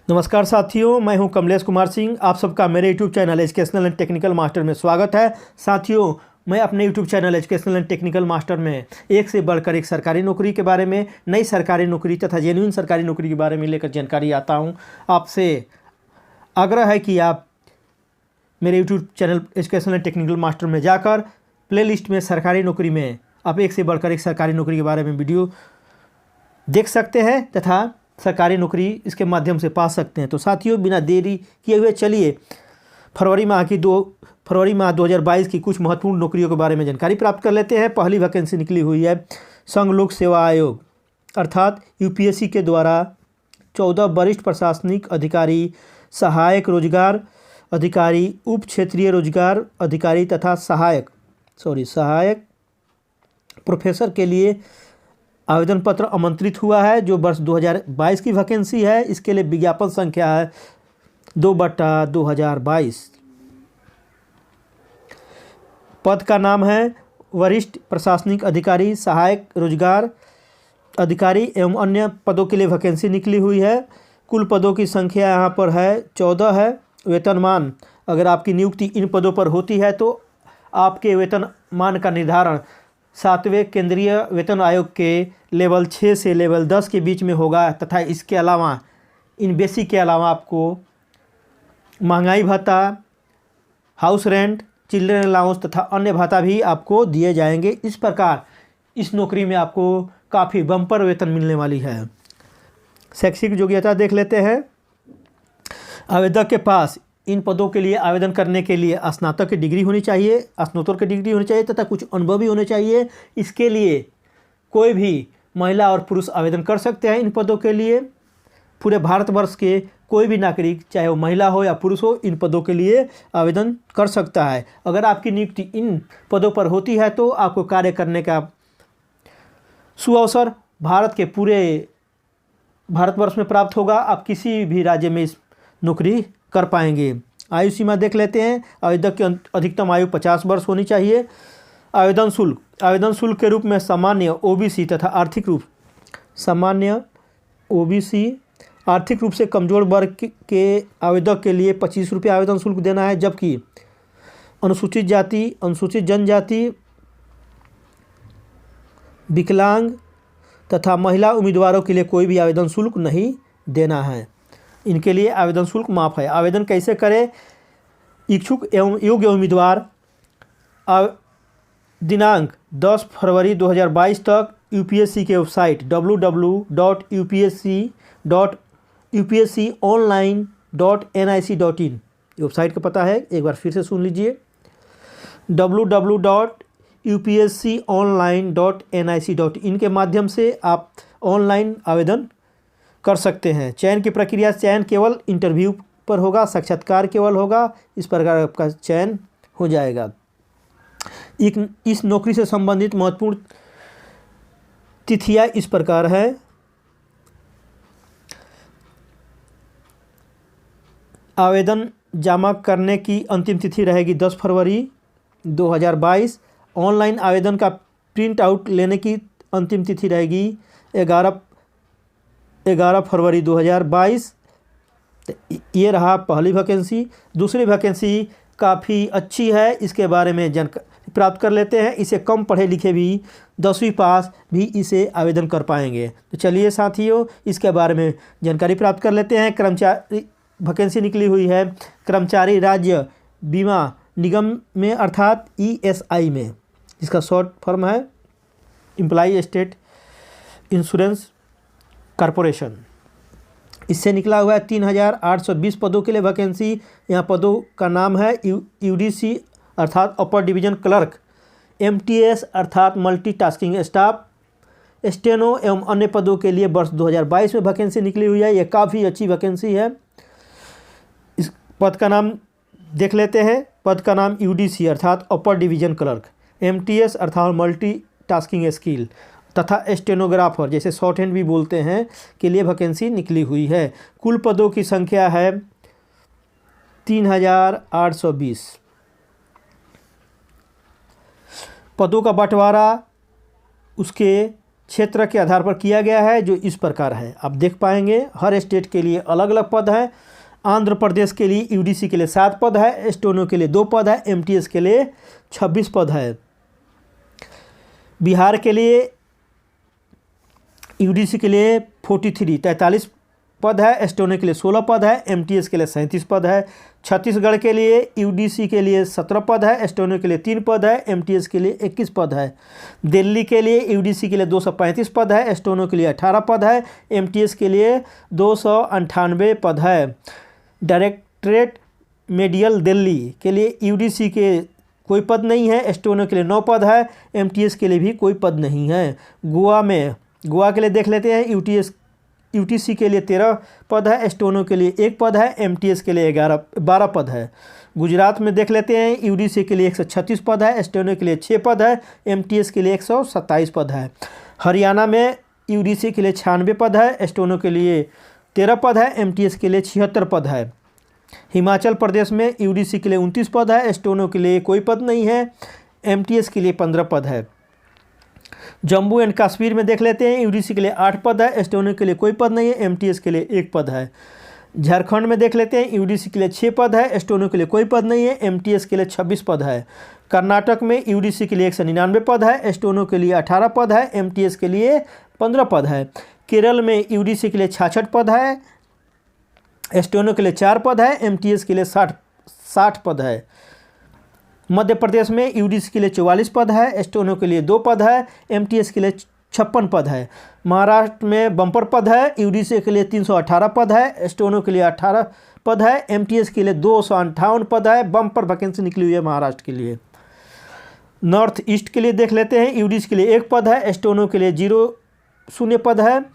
नमस्कार साथियों, मैं हूं कमलेश कुमार सिंह। आप सबका मेरे YouTube channel educational and technical master में स्वागत है। साथियों, मैं अपने YouTube channel educational and technical master में एक से बढ़कर एक सरकारी नौकरी के बारे में, नई सरकारी नौकरी तथा जेन्युइन सरकारी नौकरी के बारे में लेकर जानकारी आता हूं। आपसे आग्रह है कि आप मेरे YouTube channel educational and technical master में जाकर प्लेलिस्ट में सरकारी नौकरी में आप एक से बढ़कर एक सरकारी नौकरी के बारे में वीडियो देख सकते हैं तथा सरकारी नौकरी इसके माध्यम से पा सकते हैं। तो साथियों, बिना देरी किए हुए चलिए फरवरी माह 2022 की कुछ महत्वपूर्ण नौकरियों के बारे में जानकारी प्राप्त कर लेते हैं। पहली वैकेंसी निकली हुई है संघ लोक सेवा आयोग अर्थात यूपीएससी के द्वारा 14 वरिष्ठ प्रशासनिक अधिकारी, सहायक रोजगार अधिकारी, उप क्षेत्रीय रोजगार अधिकारी तथा सहायक प्रोफेसर के लिए आवेदन पत्र आमंत्रित हुआ है, जो वर्ष 2022 की वैकेंसी है। इसके लिए विज्ञापन संख्या है 2/2022। पद का नाम है वरिष्ठ प्रशासनिक अधिकारी, सहायक रोजगार अधिकारी एवं अन्य पदों के लिए वैकेंसी निकली हुई है। कुल पदों की संख्या यहाँ पर है 14 है। वेतनमान, अगर आपकी नियुक्ति इन पदों पर होती है तो आपके वेतनमान का निर्धारण 7वें केंद्रीय वेतन आयोग के लेवल 6 से लेवल 10 के बीच में होगा तथा इसके अलावा इन बेसिक के अलावा आपको महंगाई भत्ता, हाउस रेंट, चिल्ड्रन अलाउंस तथा अन्य भत्ता भी आपको दिए जाएंगे। इस प्रकार इस नौकरी में आपको काफ़ी बम्पर वेतन मिलने वाली है। शैक्षिक योग्यता देख लेते हैं। आवेदक के पास इन पदों के लिए आवेदन करने के लिए स्नातक की डिग्री होनी चाहिए, स्नातक की डिग्री होनी चाहिए तथा कुछ अनुभव भी होने चाहिए। इसके लिए कोई भी महिला और पुरुष आवेदन कर सकते हैं इन पदों के लिए। पूरे भारतवर्ष के कोई भी नागरिक, चाहे वो महिला हो या पुरुष हो, इन पदों के लिए आवेदन कर सकता है। अगर आपकी नियुक्ति इन पदों पर होती है तो आपको कार्य करने का सुअवसर भारत के पूरे भारतवर्ष में प्राप्त होगा। आप किसी भी राज्य में इस नौकरी कर पाएंगे। आयु सीमा देख लेते हैं। आवेदक की अधिकतम आयु 50 वर्ष होनी चाहिए। आवेदन शुल्क के रूप में सामान्य ओबीसी तथा आर्थिक रूप से कमजोर वर्ग के आवेदक के लिए 25 रुपये आवेदन शुल्क देना है, जबकि अनुसूचित जाति, अनुसूचित जनजाति, विकलांग तथा महिला उम्मीदवारों के लिए कोई भी आवेदन शुल्क नहीं देना है। इनके लिए आवेदन शुल्क माफ़ है। आवेदन कैसे करें? इच्छुक एवं योग्य उम्मीदवार दिनांक 10 फरवरी 2022 तक यूपीएससी के वेबसाइट www.upsconline.nic.in वेबसाइट का पता है, एक बार फिर से सुन लीजिए, www.upsconline.nic.in के माध्यम से आप ऑनलाइन आवेदन कर सकते हैं। चयन की प्रक्रिया, चयन केवल इंटरव्यू पर होगा, साक्षात्कार केवल होगा। इस प्रकार आपका चयन हो जाएगा। इस नौकरी से संबंधित महत्वपूर्ण तिथियां इस प्रकार है। आवेदन जमा करने की अंतिम तिथि रहेगी 10 फरवरी 2022। ऑनलाइन आवेदन का प्रिंट आउट लेने की अंतिम तिथि रहेगी 11 फरवरी 2022। ये रहा पहली वैकेंसी। दूसरी वैकेंसी काफ़ी अच्छी है, इसके बारे में जानकारी प्राप्त कर लेते हैं। इसे कम पढ़े लिखे भी 10वीं पास भी इसे आवेदन कर पाएंगे। तो चलिए साथियों, इसके बारे में जानकारी प्राप्त कर लेते हैं। कर्मचारी वैकेंसी निकली हुई है कर्मचारी राज्य बीमा निगम में अर्थात ESI में, जिसका शॉर्ट फॉर्म है एम्प्लॉय स्टेट इंश्योरेंस कॉरपोरेशन। इससे निकला हुआ है 3820 पदों के लिए वैकेंसी। यहाँ पदों का नाम है UDC अर्थात अपर डिवीजन क्लर्क, MTS अर्थात मल्टीटास्किंग स्टाफ, स्टेनो एवं अन्य पदों के लिए वर्ष 2022 में वैकेंसी निकली हुई है। ये काफ़ी अच्छी वैकेंसी है। इस पद का नाम देख लेते हैं। पद का नाम UDC अर्थात अपर डिवीजन क्लर्क, MTS अर्थात मल्टीटास्किंग स्किल तथा स्टेनोग्राफर, जैसे शॉर्ट हैंड भी बोलते हैं, के लिए वैकेंसी निकली हुई है। कुल पदों की संख्या है 3820। पदों का बंटवारा उसके क्षेत्र के आधार पर किया गया है, जो इस प्रकार है। आप देख पाएंगे हर स्टेट के लिए अलग अलग पद है। आंध्र प्रदेश के लिए यूडीसी के लिए 7 पद है, स्टेनो के लिए 2 पद है, एमटीएस के लिए 26 पद है। बिहार के लिए यूडीसी के लिए 43 पद है, स्टेनो के लिए 16 पद है, एमटीएस के लिए 37 पद है। छत्तीसगढ़ के लिए यूडीसी के लिए 17 पद है, स्टेनो के लिए 3 पद है, एमटीएस के लिए 21 पद है। दिल्ली के लिए यूडीसी के लिए 235 पद है, स्टेनो के लिए 18 पद है, एमटीएस के लिए 298 पद है। डायरेक्टरेट मेडिकल दिल्ली के लिए यूडीसी के कोई पद नहीं है, स्टेनो के लिए 9 पद है, एमटीएस के लिए भी कोई पद नहीं है। गोवा के लिए देख लेते हैं, यूटीसी के लिए 13 पद है, स्टेनो के लिए 1 पद है, एमटीएस के लिए 12 पद है। गुजरात में देख लेते हैं, यूडीसी के लिए 136 पद है, स्टेनो के लिए 6 पद है, एमटीएस के लिए 127 पद है। हरियाणा में यूडीसी के लिए 96 पद है, स्टेनो के लिए 13 पद है, एमटीएस के लिए 76 पद है। हिमाचल प्रदेश में यूडीसी के लिए 29 पद है, स्टेनो के लिए कोई पद नहीं है, एमटीएस के लिए 15 पद है। जम्मू एंड कश्मीर में देख लेते हैं, यूडीसी के लिए 8 पद है, स्टेनो के लिए कोई पद नहीं है, एमटीएस के लिए 1 पद है। झारखंड में देख लेते हैं, यूडीसी के लिए 6 पद है, स्टेनो के लिए कोई पद नहीं है, एमटीएस के लिए 26 पद है। कर्नाटक में यूडीसी के लिए 199 पद है, स्टेनो के लिए 18 पद है, एमटीएस के लिए 15 पद है। केरल में यूडीसी के लिए 66 पद है, स्टेनो के लिए 4 पद है, एमटीएस के लिए 60 पद है। मध्य प्रदेश में यूडीसी के लिए 44 पद है, स्टेनो के लिए 2 पद है, एमटीएस के लिए 56 पद है। महाराष्ट्र में बम्पर पद है, यूडीसी के लिए 318 पद है, स्टेनो के लिए 18 पद है, एमटीएस के लिए 258 पद है। बम्पर वैकेंसी निकली हुई है महाराष्ट्र के लिए। नॉर्थ ईस्ट के लिए देख लेते हैं, यूडीसी के लिए 1 पद है, स्टेनो के लिए 0 पद है,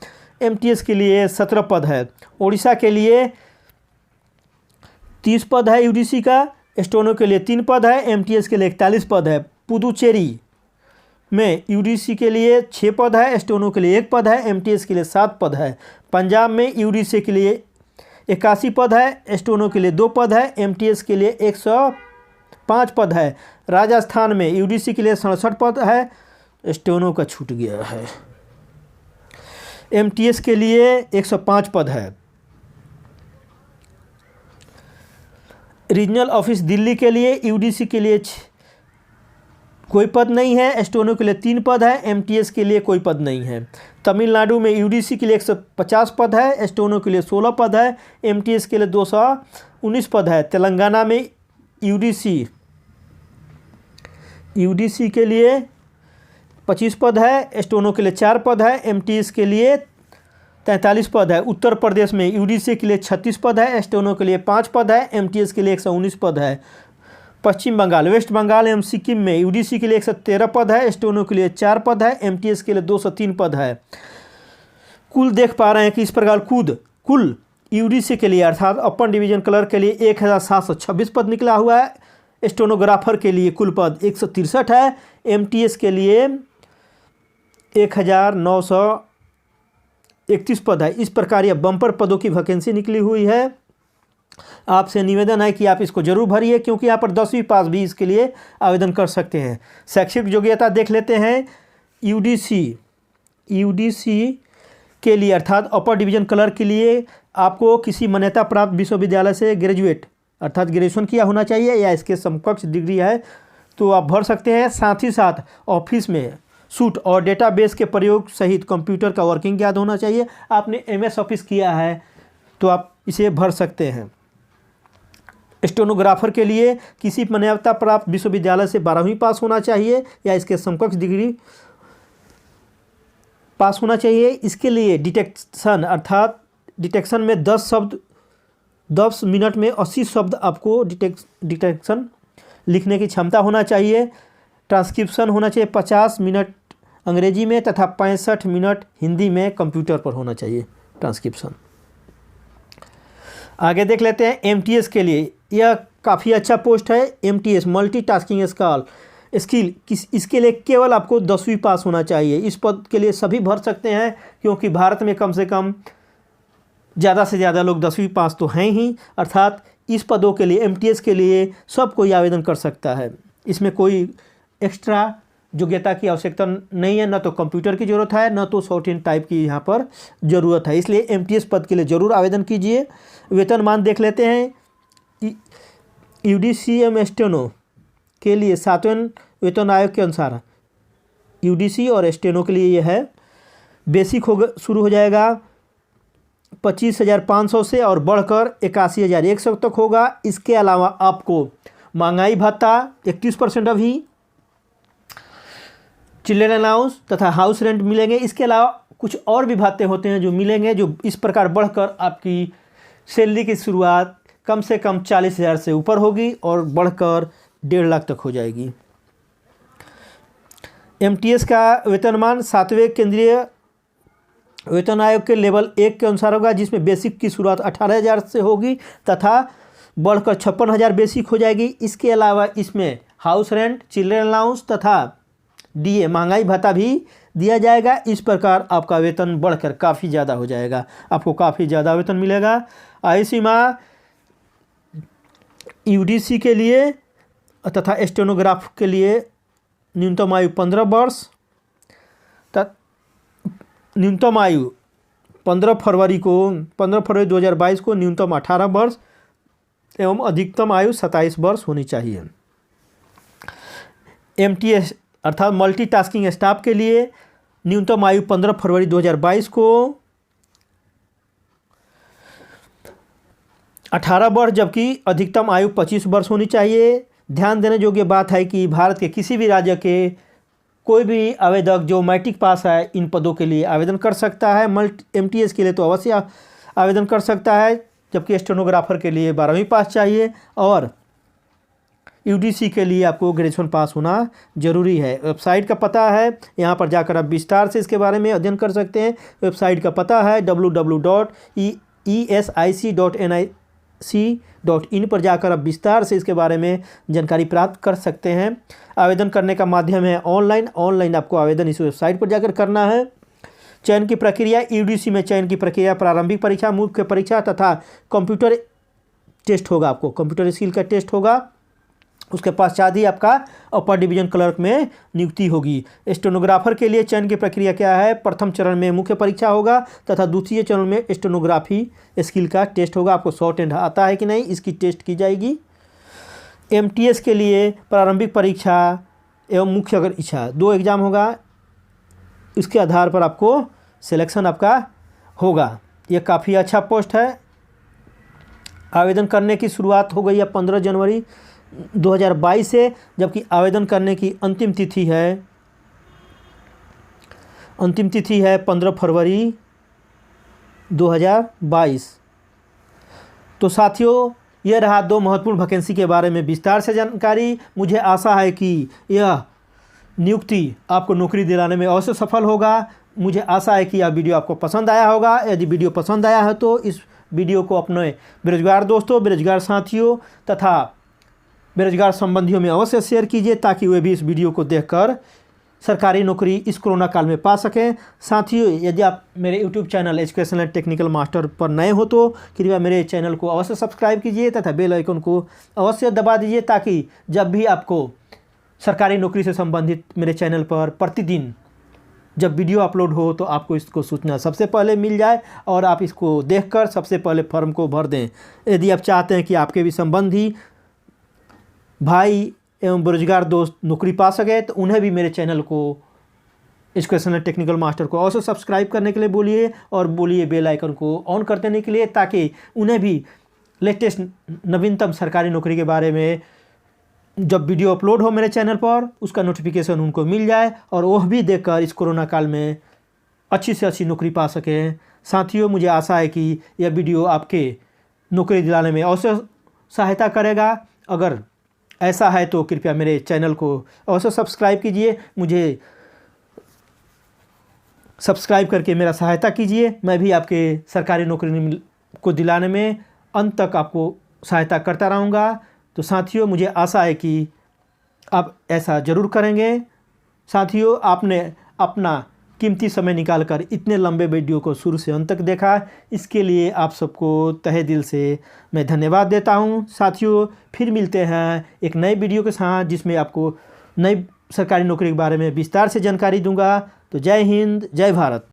एमटीएस के लिए 17 पद है। उड़ीसा के लिए 30 पद है यूडीसी का, स्टेनो के लिए 3 पद है, एमटीएस के लिए 41 पद है। पुदुचेरी में यूडीसी के लिए 6 पद है, स्टेनो के लिए 1 पद है, एमटीएस के लिए 7 पद है। पंजाब में यूडीसी के लिए 81 पद है, स्टेनो के लिए 2 पद है, एमटीएस के लिए 105 पद है। राजस्थान में यूडीसी के लिए 67 पद है, स्टेनो का छूट गया है, एमटीएस के लिए 105 पद है। रीजनल ऑफिस दिल्ली के लिए यूडीसी के लिए कोई पद नहीं है, स्टेनो के लिए 3 पद है, एमटीएस के लिए कोई पद नहीं है। तमिलनाडु में यूडीसी के लिए 150 पद है, स्टेनो के लिए 16 पद है, एमटीएस के लिए 219 पद है। तेलंगाना में यूडीसी के लिए 25 पद है, स्टेनो के लिए 4 पद है, एमटीएस के लिए 43 पद है। उत्तर प्रदेश में यूडीसी के लिए 36 पद है, स्टेनो के लिए 5 पद है, एमटीएस के लिए 119 पद है। पश्चिम बंगाल, वेस्ट बंगाल एवं सिक्किम में यूडीसी के लिए 113 पद है, स्टेनो के लिए 4 पद है, एमटीएस के लिए 203 पद है। कुल देख पा रहे हैं कि इस प्रकार कुल यूडीसी के लिए अर्थात अपर डिवीजन क्लर्क के लिए 1726 पद निकला हुआ है। स्टेनोग्राफर के लिए कुल पद 163 है, एमटीएस के लिए 1931 पद है। इस प्रकार यह बम्पर पदों की वैकेंसी निकली हुई है। आपसे निवेदन है कि आप इसको जरूर भरिए, क्योंकि यहाँ पर 10वीं पास भी इसके लिए आवेदन कर सकते हैं। शैक्षिक योग्यता देख लेते हैं। यूडीसी के लिए अर्थात अपर डिवीजन क्लर्क के लिए आपको किसी मान्यता प्राप्त विश्वविद्यालय से ग्रेजुएट अर्थात ग्रेजुएशन किया होना चाहिए या इसके समकक्ष डिग्री है तो आप भर सकते हैं। साथ ही साथ ऑफिस में सूट और डेटाबेस के प्रयोग सहित कंप्यूटर का वर्किंग याद होना चाहिए। आपने एमएस ऑफिस किया है तो आप इसे भर सकते हैं। स्टेनोग्राफर के लिए किसी मान्यता प्राप्त विश्वविद्यालय से 12वीं पास होना चाहिए या इसके समकक्ष डिग्री पास होना चाहिए। इसके लिए डिटेक्शन अर्थात डिटेक्शन में 10 मिनट में 80 शब्द आपको डिटेक्शन लिखने की क्षमता होना चाहिए। ट्रांसक्रिप्शन होना चाहिए 50 मिनट अंग्रेजी में तथा 65 मिनट हिंदी में कंप्यूटर पर होना चाहिए ट्रांसक्रिप्शन। आगे देख लेते हैं एमटीएस के लिए। यह काफ़ी अच्छा पोस्ट है। एमटीएस मल्टीटास्किंग स्किल इसके लिए केवल आपको 10वीं पास होना चाहिए। इस पद के लिए सभी भर सकते हैं क्योंकि भारत में कम से कम ज़्यादा से ज़्यादा लोग 10वीं पास तो हैं ही, अर्थात इस पदों के लिए एमटीएस के लिए सब कोई आवेदन कर सकता है। इसमें कोई एक्स्ट्रा योग्यता की आवश्यकता नहीं है, न तो कंप्यूटर की ज़रूरत है, न तो शॉर्ट हैंड टाइप की यहाँ पर ज़रूरत है। इसलिए एमटीएस पद के लिए ज़रूर आवेदन कीजिए। वेतनमान देख लेते हैं। यूडीसी स्टेनो के लिए 7वें वेतन आयोग के अनुसार यूडीसी और स्टेनो के लिए ये है, बेसिक शुरू हो जाएगा 25,500 से और बढ़कर 81,100 तक होगा। इसके अलावा आपको महंगाई भत्ता 31% अभी, चिल्ड्रन अलाउंस तथा हाउस रेंट मिलेंगे। इसके अलावा कुछ और भी भत्ते होते हैं जो मिलेंगे, जो इस प्रकार बढ़कर आपकी सैलरी की शुरुआत कम से कम 40,000 से ऊपर होगी और बढ़कर 1.5 लाख तक हो जाएगी। एमटीएस का वेतनमान 7वें केंद्रीय वेतन आयोग के लेवल 1 के अनुसार होगा, जिसमें बेसिक की शुरुआत 18,000 से होगी तथा बढ़कर 56,000 बेसिक हो जाएगी। इसके अलावा इसमें हाउस रेंट, चिल्ड्रन अलाउंस तथा डीए महंगाई भत्ता भी दिया जाएगा। इस प्रकार आपका वेतन बढ़कर काफ़ी ज़्यादा हो जाएगा, आपको काफ़ी ज़्यादा वेतन मिलेगा। आयु सीमा यूडीसी के लिए तथा स्टेनोग्राफ के लिए न्यूनतम आयु 15 वर्ष, न्यूनतम आयु 15 फरवरी 2022 को न्यूनतम 18 वर्ष एवं अधिकतम आयु 27 वर्ष होनी चाहिए। एमटीएस अर्थात मल्टीटास्किंग स्टाफ के लिए न्यूनतम आयु 15 फरवरी 2022 को 18 वर्ष जबकि अधिकतम आयु 25 वर्ष होनी चाहिए। ध्यान देने योग्य बात है कि भारत के किसी भी राज्य के कोई भी आवेदक जो मैट्रिक पास है इन पदों के लिए आवेदन कर सकता है। एमटीएस के लिए तो अवश्य आवेदन कर सकता है, जबकि स्टेनोग्राफर के लिए 12वीं पास चाहिए और यूडीसी के लिए आपको ग्रेजुएशन पास होना जरूरी है। वेबसाइट का पता है, यहाँ पर जाकर आप विस्तार से इसके बारे में अध्ययन कर सकते हैं। वेबसाइट का पता है www.esic.nic.in पर जाकर आप विस्तार से इसके बारे में जानकारी प्राप्त कर सकते हैं। आवेदन करने का माध्यम है ऑनलाइन आपको आवेदन इस वेबसाइट पर जाकर करना है। चयन की प्रक्रिया यूडीसी में चयन की प्रक्रिया प्रारंभिक परीक्षा, मुख्य परीक्षा तथा कंप्यूटर टेस्ट होगा। आपको कंप्यूटर स्किल का टेस्ट होगा, उसके पश्चात ही आपका अपर डिवीजन क्लर्क में नियुक्ति होगी। स्टेनोग्राफर के लिए चयन की प्रक्रिया क्या है? प्रथम चरण में मुख्य परीक्षा होगा तथा द्वितीय चरण में स्टेनोग्राफी स्किल का टेस्ट होगा। आपको शॉर्ट हैंड आता है कि नहीं, इसकी टेस्ट की जाएगी। एमटीएस के लिए प्रारंभिक परीक्षा एवं मुख्य परीक्षा 2 एग्ज़ाम होगा, इसके आधार पर आपको सिलेक्शन आपका होगा। ये काफ़ी अच्छा पोस्ट है। आवेदन करने की शुरुआत हो गई है 15 जनवरी 2022 से, जबकि आवेदन करने की अंतिम तिथि है 15 फरवरी 2022। तो साथियों, यह रहा 2 महत्वपूर्ण वैकेंसी के बारे में विस्तार से जानकारी। मुझे आशा है कि यह नियुक्ति आपको नौकरी दिलाने में अवश्य सफल होगा। मुझे आशा है कि यह वीडियो आपको पसंद आया होगा। यदि वीडियो पसंद आया है तो इस वीडियो को अपने बेरोजगार दोस्तों, बेरोजगार साथियों तथा बेरोजगार संबंधियों में अवश्य शेयर कीजिए, ताकि वे भी इस वीडियो को देखकर सरकारी नौकरी इस कोरोना काल में पा सकें। साथियों, यदि आप मेरे YouTube channel educational and technical master पर नए हो तो कृपया मेरे चैनल को अवश्य सब्सक्राइब कीजिए तथा बेल आइकन को अवश्य दबा दीजिए, ताकि जब भी आपको सरकारी नौकरी से संबंधित मेरे चैनल पर प्रतिदिन जब वीडियो अपलोड हो तो आपको इसको सूचना सबसे पहले मिल जाए और आप इसको देखकर सबसे पहले फॉर्म को भर दें। यदि आप चाहते हैं कि आपके भी संबंधी भाई एवं बेरोजगार दोस्त नौकरी पा सके तो उन्हें भी मेरे चैनल को एजुकेशनल टेक्निकल मास्टर को अवश्य सब्सक्राइब करने के लिए बोलिए और बोलिए बेल आइकन को ऑन कर देने के लिए, ताकि उन्हें भी लेटेस्ट नवीनतम सरकारी नौकरी के बारे में जब वीडियो अपलोड हो मेरे चैनल पर उसका नोटिफिकेशन उनको मिल जाए और वह भी देखकर इस कोरोना काल में अच्छी से अच्छी नौकरी पा सकें। साथियों, मुझे आशा है कि यह वीडियो आपके नौकरी दिलाने में अवश्य सहायता करेगा। अगर ऐसा है तो कृपया मेरे चैनल को अवश्य सब्सक्राइब कीजिए, मुझे सब्सक्राइब करके मेरा सहायता कीजिए। मैं भी आपके सरकारी नौकरी को दिलाने में अंत तक आपको सहायता करता रहूँगा। तो साथियों, मुझे आशा है कि आप ऐसा ज़रूर करेंगे। साथियों, आपने अपना कीमती समय निकालकर इतने लंबे वीडियो को शुरू से अंत तक देखा, इसके लिए आप सबको तहे दिल से मैं धन्यवाद देता हूं। साथियों, फिर मिलते हैं एक नए वीडियो के साथ, जिसमें आपको नई सरकारी नौकरी के बारे में विस्तार से जानकारी दूंगा। तो जय हिंद, जय भारत।